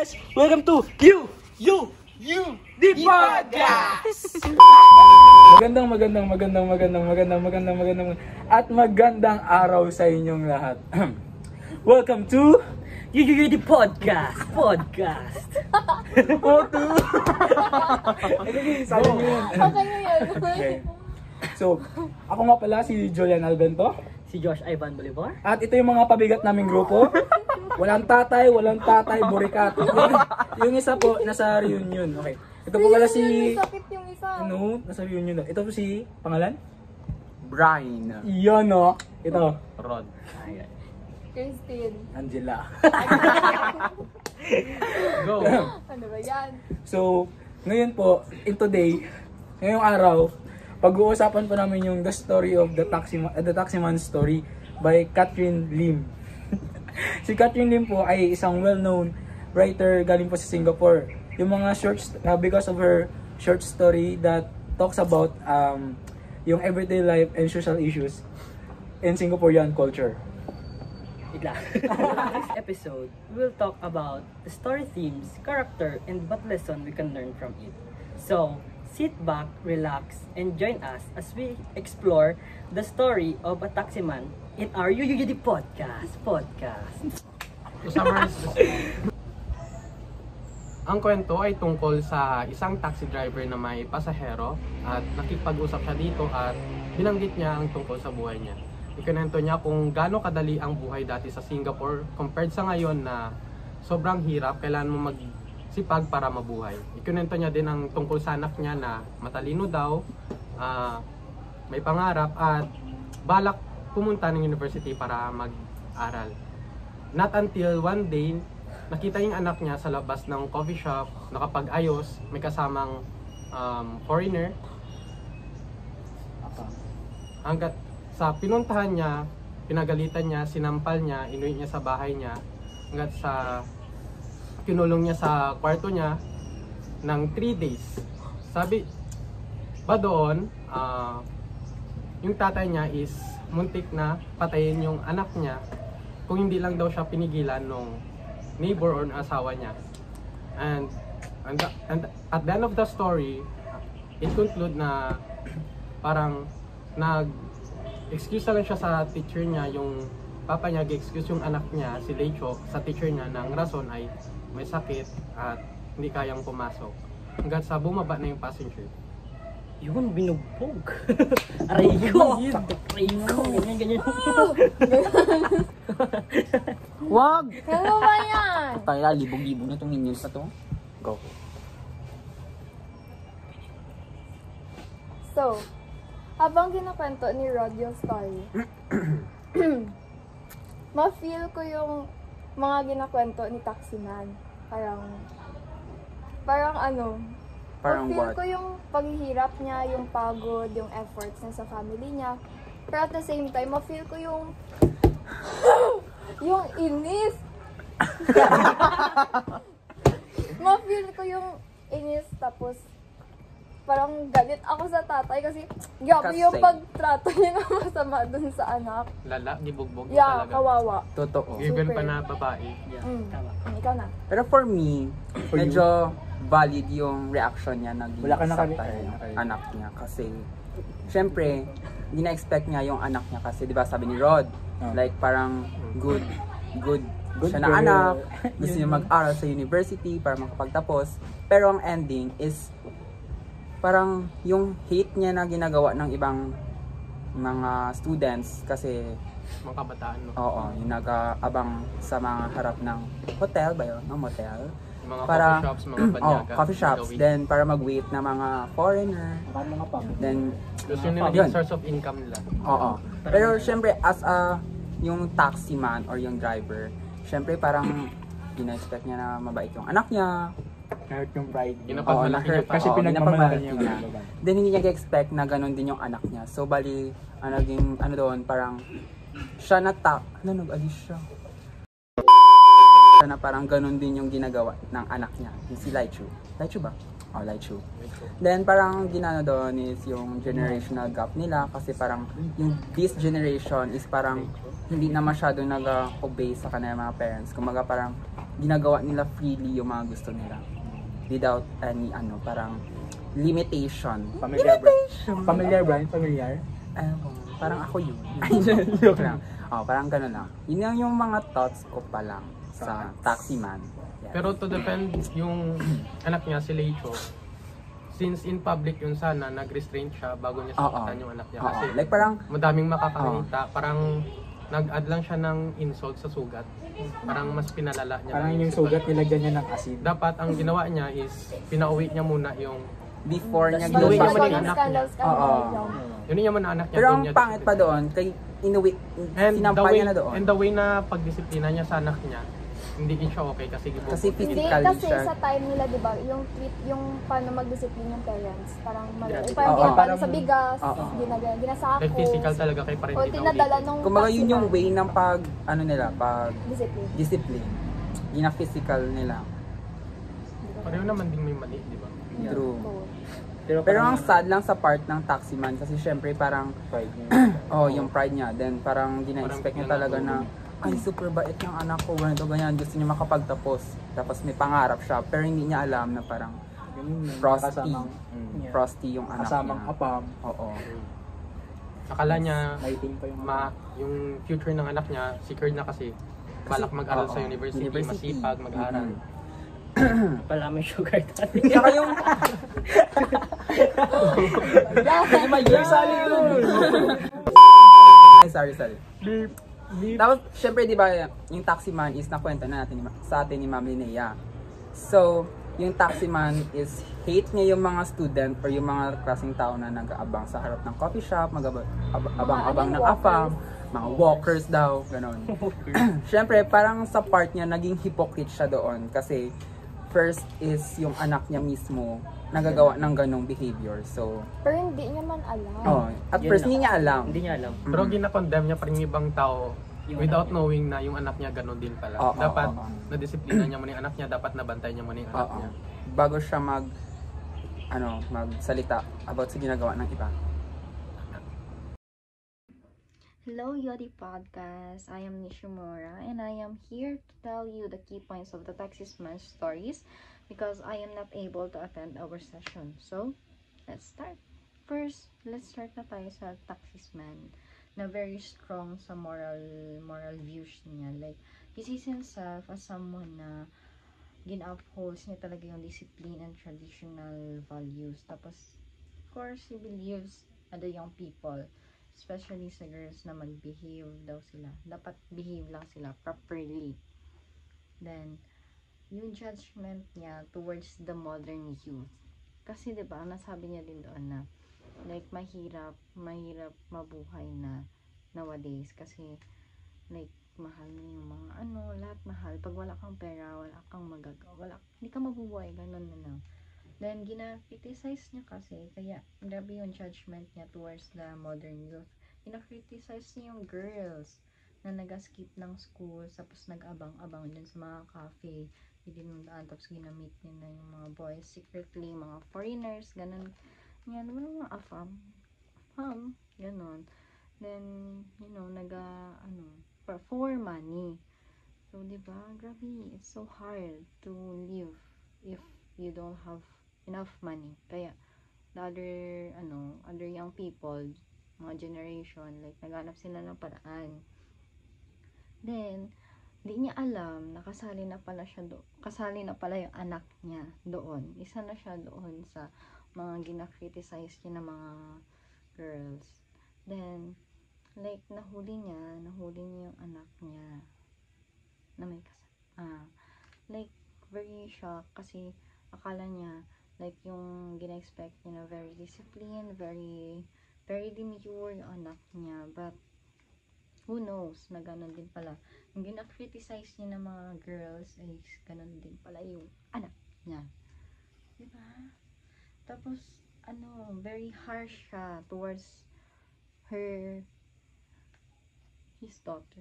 guys! Welcome to You, the Podcast! Magandang at magandang araw sa inyong lahat. Welcome to You, the Podcast! Okay. So, ako nga pala si Julian Albento. Si Josh Ivan Bolivar. At ito yung mga pabigat naming grupo. Walang tatay, burikat. Yung isa po, nasa reunion. Okay. Ito po pala si... Sakit yung isa. Ano? Nasa reunion na. Ito po si... Pangalan? Brian. Iyon, no? Ito. Rod. Ayan. Christine. Angela. Go. Ano ba yan? So, ngayon po, ngayong araw, pag-uusapan po namin yung The Story of the Taximan Story by Catherine Lim. Si Catherine Lim po ay isang well-known writer galing po sa Singapore. Yung mga because of her short story that talks about yung everyday life and social issues in Singaporean culture. Bigla. In this episode, we'll talk about the story themes, character, and what lesson we can learn from it. So, sit back, relax, and join us as we explore the story of a taximan in our UUD Podcast. To summarize ang kwento ay tungkol sa isang taxi driver na may pasahero at nakipag-usap siya dito at binanggit niya ang tungkol sa buhay niya. Ikinento niya kung gaano kadali ang buhay dati sa Singapore compared sa ngayon na sobrang hirap, kailangan mo magsipag para mabuhay. Ikinento niya din ang tungkol sa anak niya na matalino daw, may pangarap at balak pumunta ng university para mag-aral. Not until one day, nakita yung anak niya sa labas ng coffee shop, nakapag-ayos, may kasamang foreigner. Hanggat sa pinuntahan niya, pinagalitan niya, sinampal niya, inuwi niya sa bahay niya, hanggat sa kinulong niya sa kwarto niya ng 3 days. Sabi ba doon, yung tatay niya is muntik na patayin yung anak niya kung hindi lang daw siya pinigilan nung neighbor or asawa niya. And at the end of the story, it conclude na parang excuse na lang siya sa teacher niya, yung papa niya excuse yung anak niya, si Lecho, sa teacher niya ng rason ay may sakit at hindi kayang pumasok. Hanggang sa bumaba na yung passenger. Yun, binugbog. Aray ko. Ganyan. Wag! Ano ba yan? Tayo, libog-libog na itong minions na to. Go. So, habang ginakwento ni Rod yung story, ma-feel ko yung mga ginakwento ni Taximan. Parang ano, ma-feel ko yung paghihirap niya, yung pagod, yung efforts niya sa family niya. Pero at the same time, ma-feel ko yung yung inis. Ma-feel ko yung inis, tapos parang galit ako sa tatay kasi grabe yung pagtrato niya na masama dun sa anak. Lala, gibugbog Yeah, talaga. kawawa. Totoo. Given pa na babae. Yeah, tama. Ikaw na. Pero for me, medyo valid yung reaction niya na Wala ka ginasaktan yung anak niya. Kasi, syempre, hindi na-expect niya yung anak niya kasi, di ba sabi ni Rod, like parang good siya na anak, gusto niya mag-aral sa university para makapagtapos. Pero ang ending is, parang yung hate niya na ginagawa ng ibang mga students kasi Mga kabataan, no? oo, yung nag-aabang sa mga harap ng hotel ba yun? Ng motel. Yung mga Para, coffee shops, mga banyaga. coffee shops. Then, para mag-wait na mga foreigner. Then, Gusto nila yun. yung source of income nila. Oo. Pero, syempre, as yung taxi man or yung driver, syempre, parang, gina-expect niya na mabait yung anak niya. Hurt yung pride. Ginapagmalaki niya pa. Kasi pinagmamalaki niya. Then, hindi niya expect na ganun din yung anak niya. So, bali, naging, doon, parang, siya nag-alis siya. Na parang ganun din yung ginagawa ng anak niya, yung si Laichu. Laichu ba? Oh, Laichu. Then parang ginano doon is yung generational gap nila kasi parang yung this generation is parang hindi na masyado nag-obey sa kanilang mga parents. Kumaga parang ginagawa nila freely yung mga gusto nila. Without any parang limitation. Familiar, Brian? Familiar? Parang ako yun. Joke lang. Parang gano'n lang. Yun lang yung mga thoughts ko pa lang sa Taximan. Yes. Pero to defend yung anak niya, si Leicho, since in public yun sana, nag-restraint siya bago niya sakitan yung anak niya. Kasi like parang, madaming makakakita, parang nag-add lang siya ng insult sa sugat. Parang mas pinalala niya. Parang yung sugat nilagyan niya ng asin. Dapat ang ginawa niya is, pinauwi niya muna yung before niya Inuwi niya ginawa. man yung anak niya. Yun niya muna anak niya. Pero doon ang niya pangit pa doon, kay inuwi, sinampal niya na doon. And the way na pagdisiplina niya sa anak niya, hindi din siya okay kasi Kasi Hindi, physically kasi siya. sa time nila, di ba, yung paano mag-discipline yung parents, parang Oo, parang ginagawa parang- sa bigas, Oo. ginasakos, like physical talaga kay pa rin o din tinadala nung Kumbaga yun yung taximan. way ng pag Discipline. discipline. Yun ang physical nila. Pareho naman din may mali, di ba? True. Oo. Pero ang sad lang sa part ng Taximan kasi syempre parang Pride niya. yung pride niya. Then parang gina-expect niya talaga na ay super bait yung anak ko, ganito ganyan, gusto niya makapagtapos. Tapos may pangarap siya pero hindi niya alam na parang Ganun yun, Frosty. kasamang, frosty yung anak kasamang niya. apam. Oo. Akala niya, Maitim pa yung yung future ng anak niya, secured na kasi balak mag-aral sa oo, university, masipag, mag-aral. Pala may sugar daddy. Saka yung ay sorry. Tapos, syempre, di ba, yung Taximan is nakwento na natin sa atin ni Ma'am Linnea. So, yung Taximan is hate niya yung mga student or yung mga klaseng tao na nag-aabang sa harap ng coffee shop, abang-abang ng afam, mga walkers daw, ganon. Syempre, parang sa part niya, naging hypocrite siya doon kasi first is yung anak niya mismo nagagawa ng ganong behavior. So, Pero hindi niya man alam. at Yun first, lang. hindi niya alam. Hindi niya alam. Pero gina-condemn niya pa rin yung ibang tao Yung without anak knowing na yung anak niya ganun din pala. Oo, Dapat oo. na-disiplina niya muna yung anak niya, dapat nabantayan niya muna yung anak Oo. niya. Bago siya magsalita about sa ginagawa ng iba. Hello, Yodi Podcast. I am Nishimura, and I am here to tell you the key points of the Taxisman stories because I am not able to attend our session. So, let's start. First, let's start na tayo sa Taxisman na very strong sa moral views niya. Like, he sees himself as someone na gina-upholds niya talaga yung discipline and traditional values. Tapos, of course, he believes the young people, especially sa girls, na mag-behave daw sila. Dapat behave lang sila properly. Then, yung judgment niya towards the modern youth. Kasi, diba, nasabi niya din doon na, like, mahirap mabuhay na nowadays. Kasi, like, mahal na yung mga lahat mahal. Pag wala kang pera, wala kang magagawa. Hindi ka mabubuhay, ganun na lang. Then, gina-criticize niya kasi, kaya grabe yung judgment niya towards the modern youth. Gina-criticize niya yung girls na nag-skip ng school, tapos nag-abang-abang dun sa mga cafe, dinundaan, tapos ginamit niya na yung mga boys secretly, mga foreigners, ganun. Yan, mga afam, ganun. Then, for money. So, diba, grabe, it's so hard to live if you don't have enough money. Kaya, the other young people, mga generation, like, naghanap sila ng paraan. Then, di niya alam, kasali na pala yung anak niya doon. Isa na siya doon sa mga gina-criticize niya ng mga girls. Then, like, nahuli niya yung anak niya na may like, very shocked kasi akala niya, like, yung gina-expect niya na very disciplined, very demure yung anak niya, but who knows na ganun din pala. Yung gina-criticize niya ng mga girls ay ganun din pala yung anak niya. Diba? Tapos, very harsh siya towards his daughter.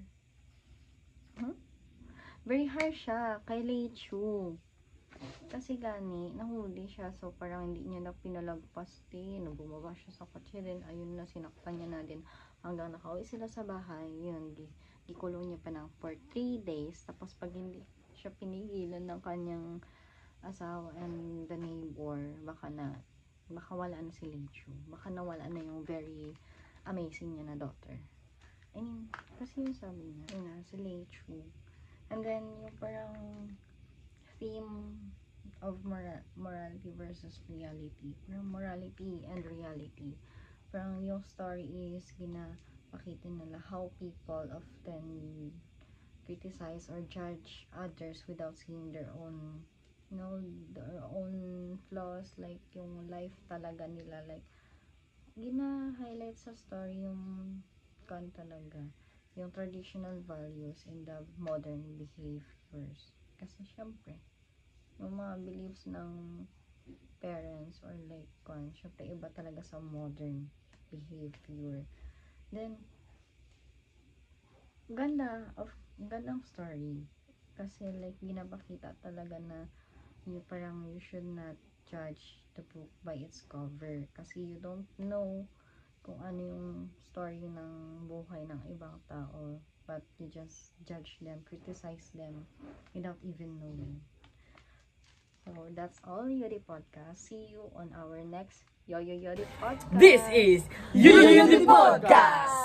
Very harsh siya kay Leichu. Kasi gani, nahuli siya. So, parang hindi niya na pinalagpas din. Bumaba siya sa kotse din. Ayun na, sinaktan niya na din. Hanggang nakauwi sila sa bahay. Yun, gikulong niya pa ng for 3 days. Tapos, pag hindi siya pinigilan ng kanyang asawa and the neighbor, baka wala na si Lechu. Baka nawala na yung very amazing niya na daughter. I mean, kasi yung sabi niya, yun na, si Lechu. And then, yung parang theme of morality versus reality. Parang morality and reality. Parang yung story is ginapakita nila how people often criticize or judge others without seeing their own their own flaws, like yung life talaga nila, like gina-highlight sa story yung talaga yung traditional values and the modern behaviors, kasi syempre yung mga beliefs ng parents or like syempre iba talaga sa modern behavior. Then gandang story kasi like ginapakita talaga na parang you should not judge the book by its cover kasi you don't know kung ano yung story ng buhay ng ibang tao, but you just judge them, criticize them without even knowing. So that's all, Yodi Podcast. See you on our next Yo Yodi Podcast. This is Yuri Podcast!